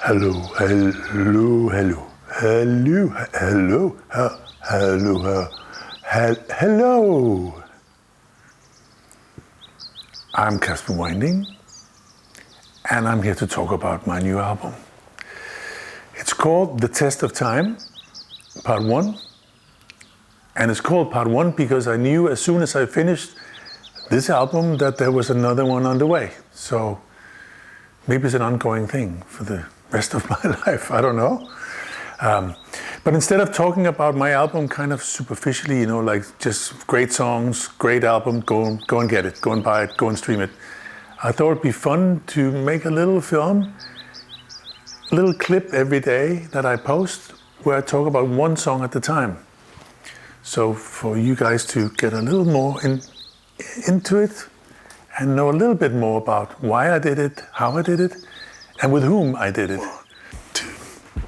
Hello, hello, hello, hello, hello, hello, hello. I'm Kasper Winding, and I'm here to talk about my new album. It's called The Test of Time, Part 1. And it's called Part 1 because I knew as soon as I finished this album that there was another one on the way. So maybe it's an ongoing thing for the rest of my life, I don't know. But instead of talking about my album kind of superficially, like just great songs, great album, go and get it, go and buy it, go and stream it, I thought it'd be fun to make a little film, a little clip every day that I post where I talk about one song at a time. So for you guys to get a little more into it and know a little bit more about why I did it, how I did it, and with whom I did it. 1, 2,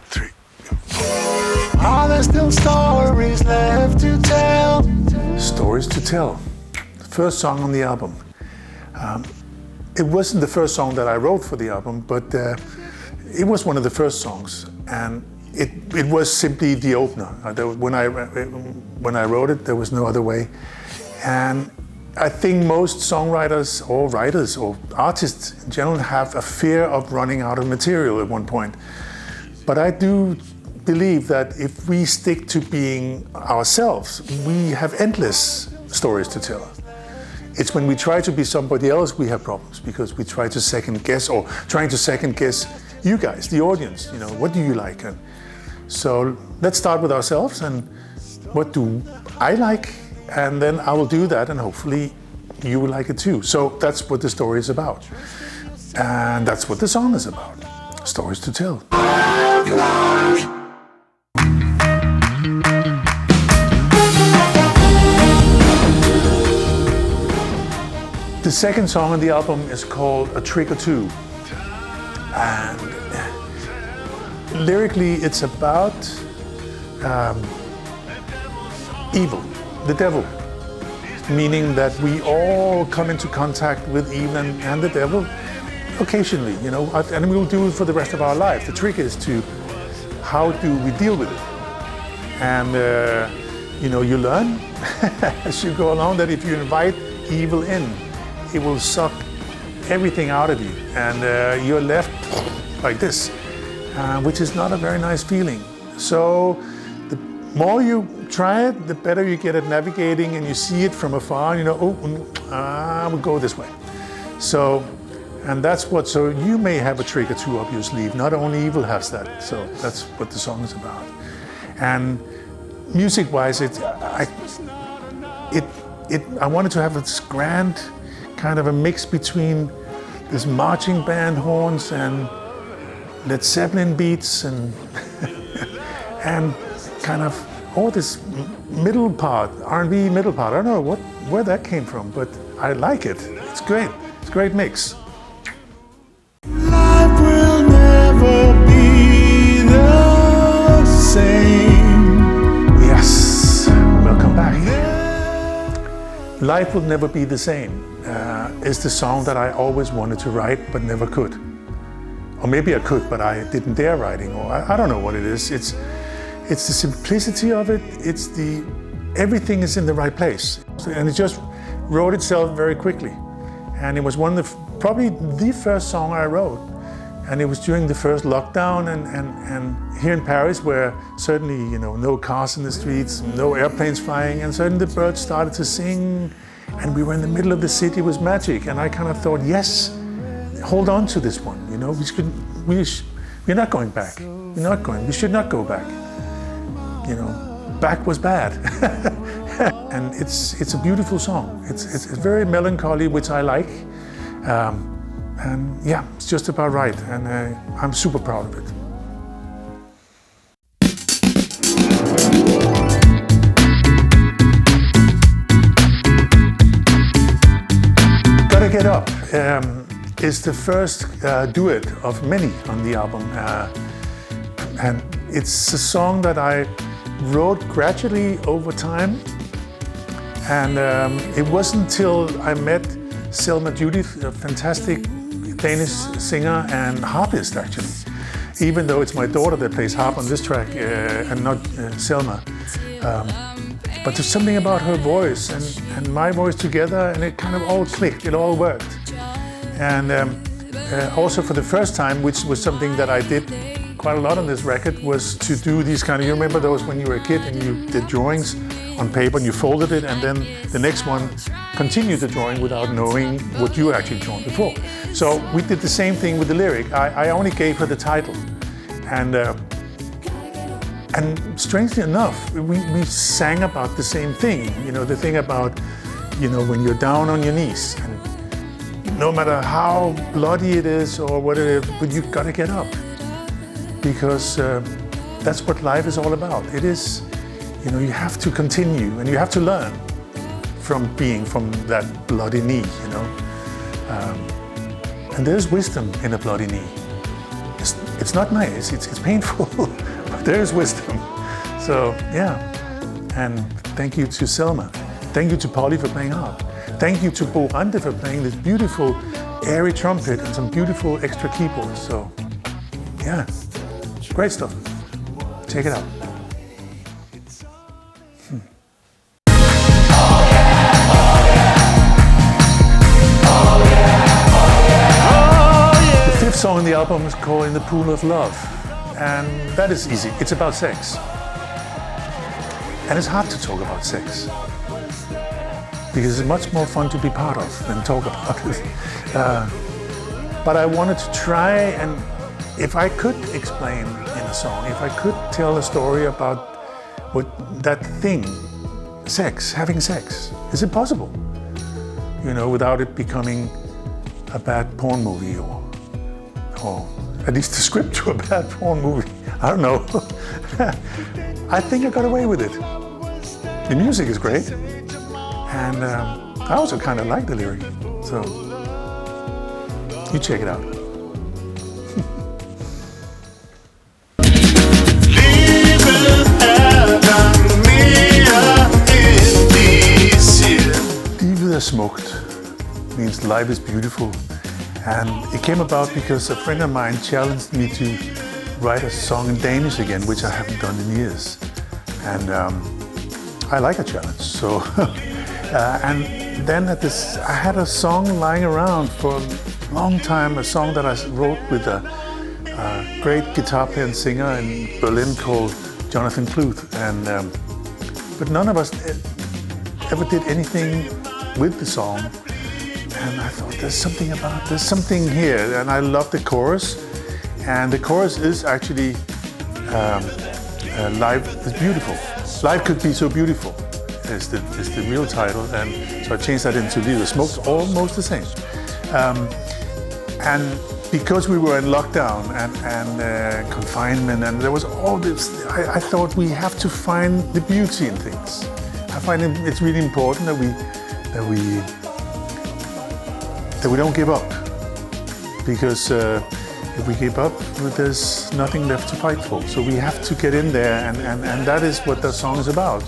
3, 4. Are there still stories left to tell? Stories to tell. The first song on the album. It wasn't the first song that I wrote for the album, but it was one of the first songs, and it was simply the opener. When I wrote it, there was no other way. And I think most songwriters or writers or artists in general have a fear of running out of material at one point. But I do believe that if we stick to being ourselves, we have endless stories to tell. It's when we try to be somebody else we have problems, because we try to second guess, or trying to second guess you guys, the audience, what do you like? And so let's start with ourselves and what do I like? And then I will do that, and hopefully you will like it too. So that's what the story is about. And that's what the song is about. Stories to tell. The second song on the album is called A Trick or Two. And lyrically it's about evil. The devil, meaning that we all come into contact with evil and the devil occasionally, and we will do it for the rest of our life. The trick is how do we deal with it? And you learn as you go along that if you invite evil in, it will suck everything out of you, and you're left like this, which is not a very nice feeling. So the more you try it, the better you get at navigating, and you see it from afar, and we'll go this way. So you may have a trick or two up your sleeve. Not only evil has that. So that's what the song is about. And music-wise, I wanted to have this grand kind of a mix between this marching band horns and Led Zeppelin beats and and kind of all this middle part, R&B middle part. I don't know where that came from, but I like it. It's great. It's a great mix. Life will never be the same. Yes, welcome back. Life Will Never Be the Same is the song that I always wanted to write but never could. Or maybe I could, but I didn't dare writing, or I don't know what it is. It's the simplicity of it. Everything is in the right place. And it just wrote itself very quickly. And it was probably the first song I wrote. And it was during the first lockdown and here in Paris, where certainly, no cars in the streets, no airplanes flying, and suddenly the birds started to sing, and we were in the middle of the city. It was magic. And I kind of thought, yes, hold on to this one. We're not going back. We should not go back. Back was bad. And it's a beautiful song. It's very melancholy, which I like. And yeah, it's just about right. And I'm super proud of it. Gotta Get Up is the first duet of many on the album. And it's a song that I wrote gradually over time. And it wasn't until I met Selma Judith, a fantastic Danish singer and harpist actually. even though it's my daughter that plays harp on this track and not Selma. But there's something about her voice and my voice together, and it kind of all clicked, it all worked. And also for the first time, which was something that I did quite a lot on this record, was to do these kind of, you remember those when you were a kid and you did drawings on paper and you folded it, and then the next one continued the drawing without knowing what you actually drawn before. So we did the same thing with the lyric. I only gave her the title. And strangely enough, we sang about the same thing. You know, the thing about, you know, when you're down on your knees, and no matter how bloody it is or what it is, but you've got to get up. Because that's what life is all about. It is, you know, you have to continue and you have to learn from being from that bloody knee, you know. And there's wisdom in a bloody knee. It's not nice, it's painful, but there's wisdom. So, yeah. And thank you to Selma. Thank you to Polly for playing harp. Thank you to Bo Rante for playing this beautiful airy trumpet and some beautiful extra keyboards. So, yeah. Great stuff. Check it out. The fifth song on the album is called In the Pool of Love. And that is easy. It's about sex. And it's hard to talk about sex. Because it's much more fun to be part of than talk about it. But I wanted to try, and if I could explain in a song, if I could tell a story about what that thing, sex, having sex, is it possible? You know, without it becoming a bad porn movie or at least the script to a bad porn movie. I don't know. I think I got away with it. The music is great. And I also kind of like the lyric. So, you check it out. SMUKT means life is beautiful, and it came about because a friend of mine challenged me to write a song in Danish again, which I haven't done in years, and I like a challenge. So, and then I had a song lying around for a long time, a song that I wrote with a great guitar player and singer in Berlin called Jonathan Kluth, and but none of us ever did anything with the song, and I thought there's something here, and I love the chorus, and the chorus is actually life is beautiful. Life could be so beautiful is the real title, and so I changed that into LIVET. SMUKT, almost the same, and because we were in lockdown and confinement, and there was all this, I thought we have to find the beauty in things. I find it's really important that we don't give up, because if we give up, there's nothing left to fight for. So we have to get in there, and that is what the song is about.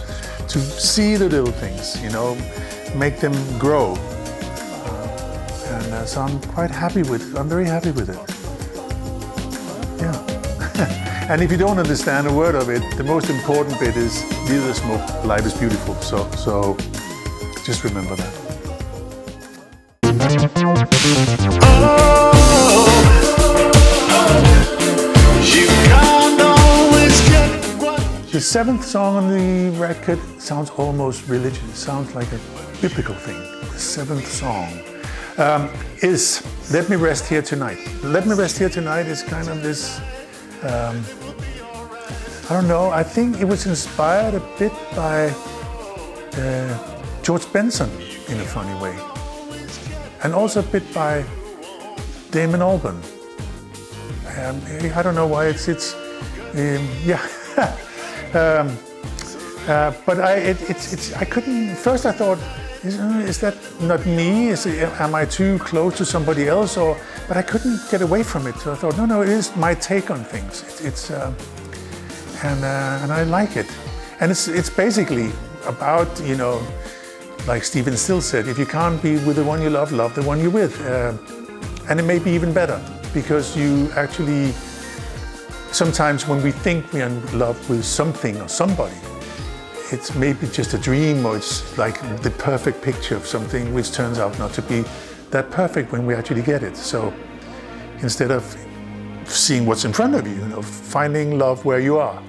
To see the little things, you know, make them grow. So I'm quite happy with it. I'm very happy with it. Yeah. And if you don't understand a word of it, the most important bit is LIVET SMUKT, life is beautiful. So just remember that. The seventh song on the record sounds almost religious. It sounds like a biblical thing. The seventh song is Let Me Rest Here Tonight. Let Me Rest Here Tonight is kind of this, I don't know, I think it was inspired a bit by George Benson in a funny way. And also a bit by Damon Albarn. I don't know why yeah. But I couldn't, first I thought, is that not me? Am I too close to somebody else? But I couldn't get away from it. So I thought, no, it is my take on things. And I like it. And it's basically about, you know, like Stephen Still said, if you can't be with the one you love, love the one you're with. And it may be even better, because you actually sometimes when we think we're in love with something or somebody, it's maybe just a dream, or it's like the perfect picture of something which turns out not to be that perfect when we actually get it. So instead of seeing what's in front of you, finding love where you are,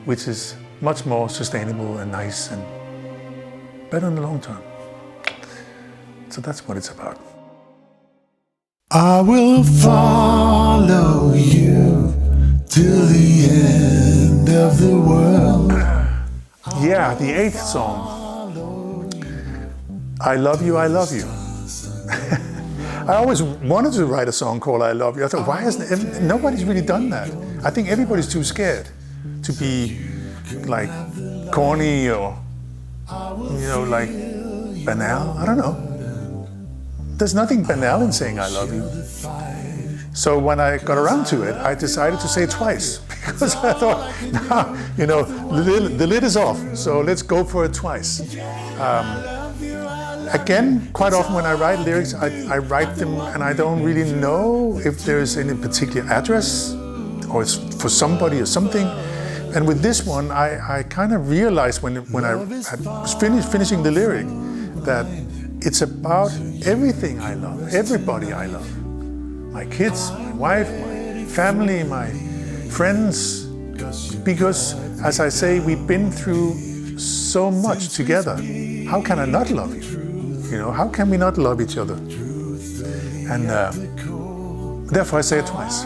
which is much more sustainable and nice and better in the long term. So that's what it's about. I will follow you till the end of the world. Yeah, the 8th song. I love you, I love you. I always wanted to write a song called I Love You. I thought, why isn't nobody's really done that? I think everybody's too scared to be like corny or, like banal. I don't know. There's nothing banal in saying I love you. So when I got around to it, I decided to say it twice because I thought, the lid is off, so let's go for it twice. Again, quite often when I write lyrics, I write them and I don't really know if there's any particular address or it's for somebody or something. And with this one, I kind of realized when I was finishing the lyric that it's about everything I love, everybody I love. My kids, my wife, my family, my friends. Because, as I say, we've been through so much together. How can I not love you? How can we not love each other? And therefore I say it twice.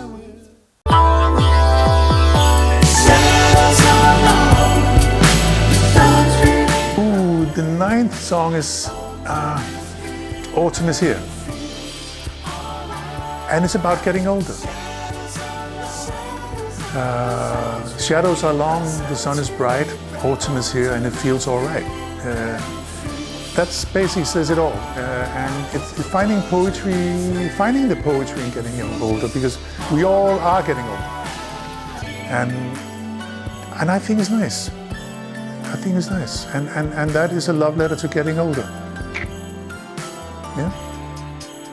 Ooh, the 9th song is Autumn is Here. And it's about getting older. Shadows are long, the sun is bright, autumn is here and it feels all right. That's basically says it all. And it's finding the poetry in getting older, because we all are getting older. And I think it's nice. I think it's nice. And that is a love letter to getting older. Yeah?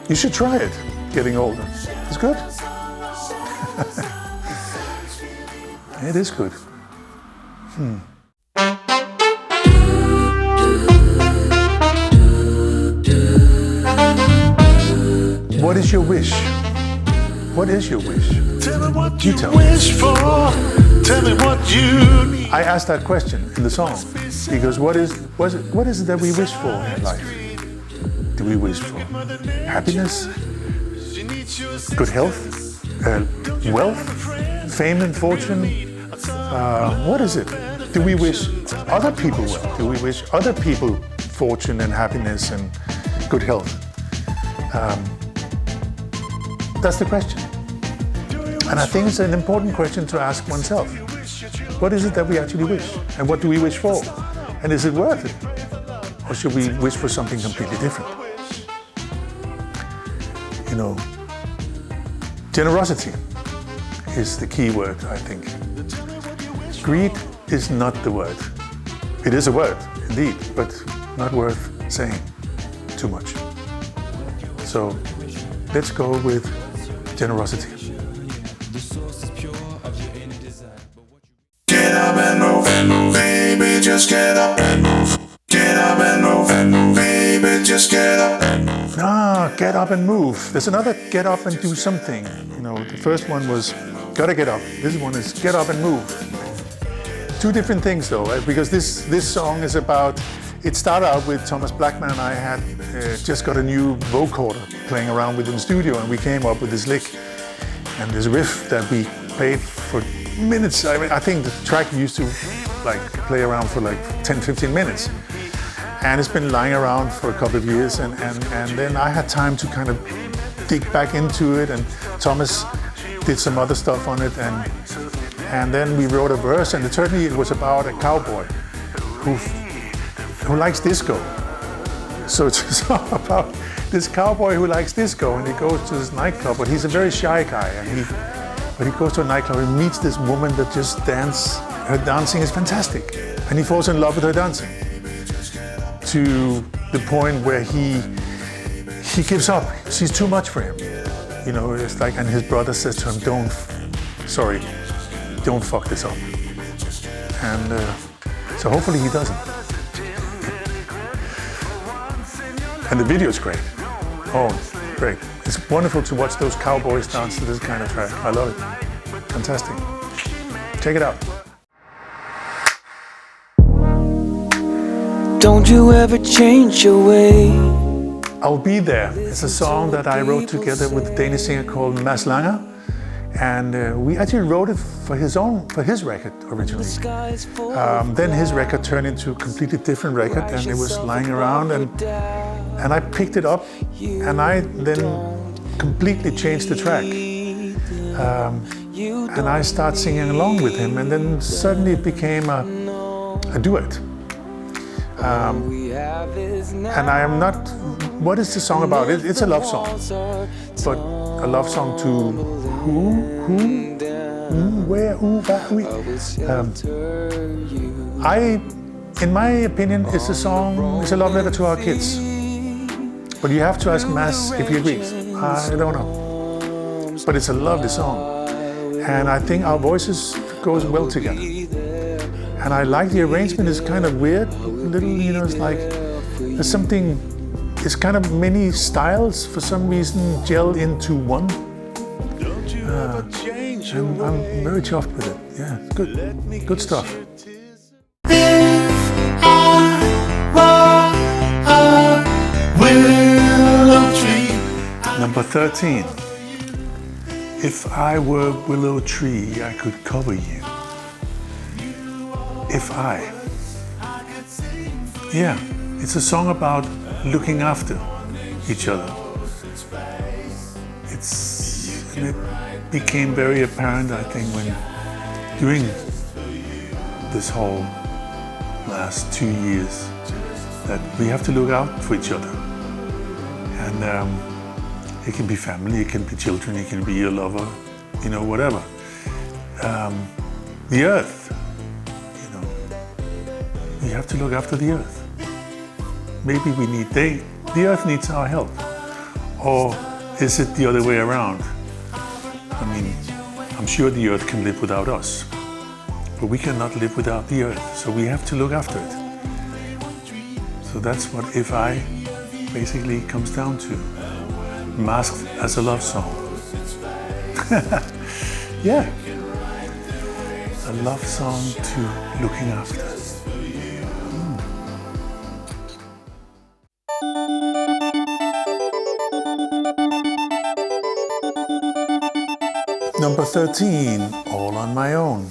You should try it, getting older. It's good. It is good. What is your wish? What is your wish? Tell me what you wish for. Tell me what you need. I asked that question in the song because what is it that we wish for in life? Do we wish for happiness, good health, wealth, fame and fortune? What is it? Do we wish other people well? Do we wish other people fortune and happiness and good health? That's the question. And I think it's an important question to ask oneself. What is it that we actually wish? And what do we wish for? And is it worth it? Or should we wish for something completely different? Generosity is the key word, I think. Greed is not the word. It is a word, indeed, but not worth saying too much. So let's go with generosity. Get up and move, baby, just get up and move. Get up and move, baby, just get up and move. Get up and move. There's another get up and do something. The first one was gotta get up. This one is get up and move. Two different things though, right? Because this song is about, it started out with Thomas Blackman and I had just got a new vocoder playing around with in the studio, and we came up with this lick and this riff that we played for minutes. I think the track used to play around for 10-15 minutes. And it's been lying around for a couple of years, and then I had time to kind of dig back into it, and Thomas did some other stuff on it, and then we wrote a verse, and certainly it was about a cowboy who likes disco. So it's a song about this cowboy who likes disco, and he goes to this nightclub, but he's a very shy guy, but he goes to a nightclub and meets this woman that just dances. Her dancing is fantastic, and he falls in love with her dancing, to the point where he gives up. She's too much for him. It's like, and his brother says to him, don't fuck this up. And so hopefully he doesn't. And the video is great. Oh, great. It's wonderful to watch those cowboys dance to this kind of track. I love it. Fantastic. Check it out. Don't you ever change your way. I'll Be There. It's a song that I wrote together with a Danish singer called Mads Langer. And we actually wrote it for his record originally. Then his record turned into a completely different record, and it was lying around, and I picked it up, and I then completely changed the track. And I started singing along with him, and then suddenly it became a duet. And I am not. What is the song about? It's a love song, but a love song to who, where, who, we. In my opinion, it's a love letter to our kids. But you have to ask Mads if he agrees. I don't know. But it's a lovely song, and I think our voices goes well together. And I like the arrangement. It's kind of weird, little, it's like there's something. It's kind of many styles for some reason gel into one. And I'm very chuffed with it. Yeah, good stuff. Number 13. If I were a willow tree, I could cover you. If I. Yeah, it's a song about looking after each other. And it became very apparent, I think, when during this whole last 2 years, that we have to look out for each other. And it can be family, it can be children, it can be your lover, whatever. The earth, we have to look after the earth. Maybe the earth needs our help. Or is it the other way around? I mean, I'm sure the earth can live without us, but we cannot live without the earth, so we have to look after it. So that's what If I basically comes down to, masked as a love song. Yeah, a love song to looking after. Number 13, All on My Own.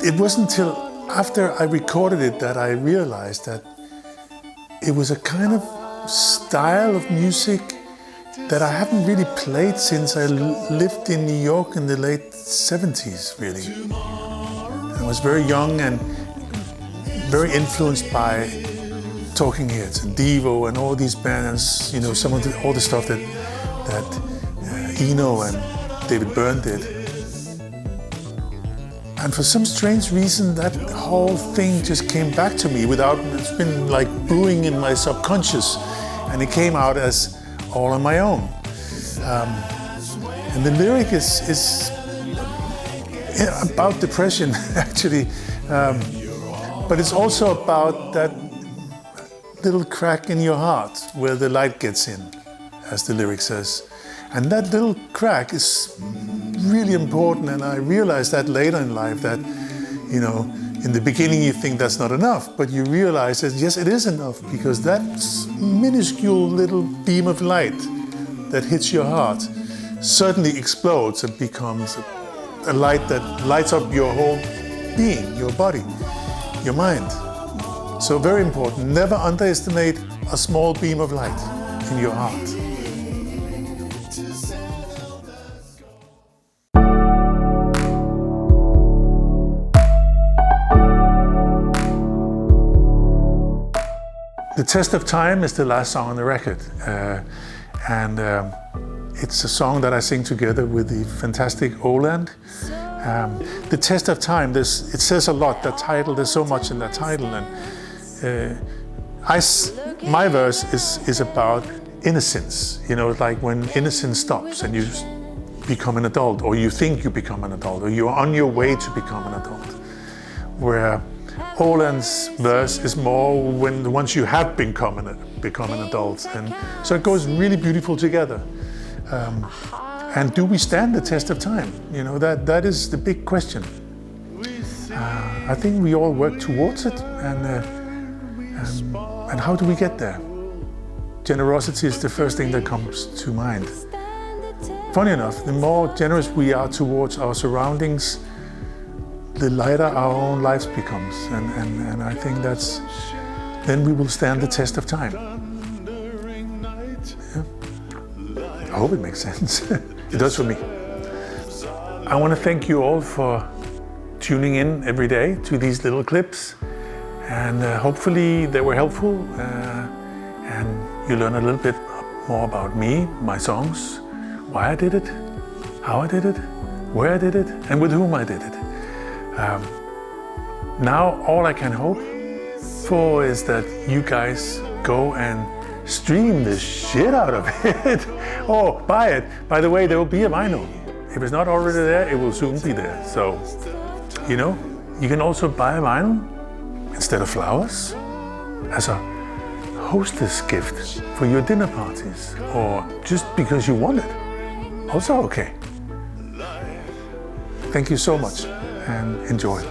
It wasn't until after I recorded it that I realized that it was a kind of style of music that I haven't really played since I lived in New York in the late 70s, really. I was very young and very influenced by Talking Heads and Devo and all these bands, all the stuff that Eno and David Byrne did. And for some strange reason, that whole thing just came back to me it's been like brewing in my subconscious, and it came out as All on My Own. And the lyric is about depression, actually, but it's also about that little crack in your heart where the light gets in, as the lyric says. And that little crack is really important, and I realized that later in life that, in the beginning you think that's not enough, but you realize that yes, it is enough, because that minuscule little beam of light that hits your heart suddenly explodes and becomes a light that lights up your whole being, your body, your mind. So very important, never underestimate a small beam of light in your heart. The Test of Time is the last song on the record, and it's a song that I sing together with the fantastic Åland. The Test of Time, it says a lot, that title, there's so much in that title, and my verse is about innocence, like when innocence stops and you become an adult, or you think you become an adult, or you're on your way to become an adult. Where Roland's verse is more once you have become an adult, and so it goes really beautiful together. And do we stand the test of time? You know, that is the big question. I think we all work towards it, and how do we get there? Generosity is the first thing that comes to mind. Funny enough, the more generous we are towards our surroundings, the lighter our own lives becomes, and I think then we will stand the test of time. Yeah. I hope it makes sense. It does for me. I want to thank you all for tuning in every day to these little clips, and hopefully they were helpful, and you learn a little bit more about me, my songs, why I did it, how I did it, where I did it, and with whom I did it. Now all I can hope for is that you guys go and stream the shit out of it or buy it. By the way, there will be a vinyl. If it's not already there, it will soon be there. So, you know, you can also buy a vinyl instead of flowers as a hostess gift for your dinner parties, or just because you want it. Also okay. Thank you so much and enjoy.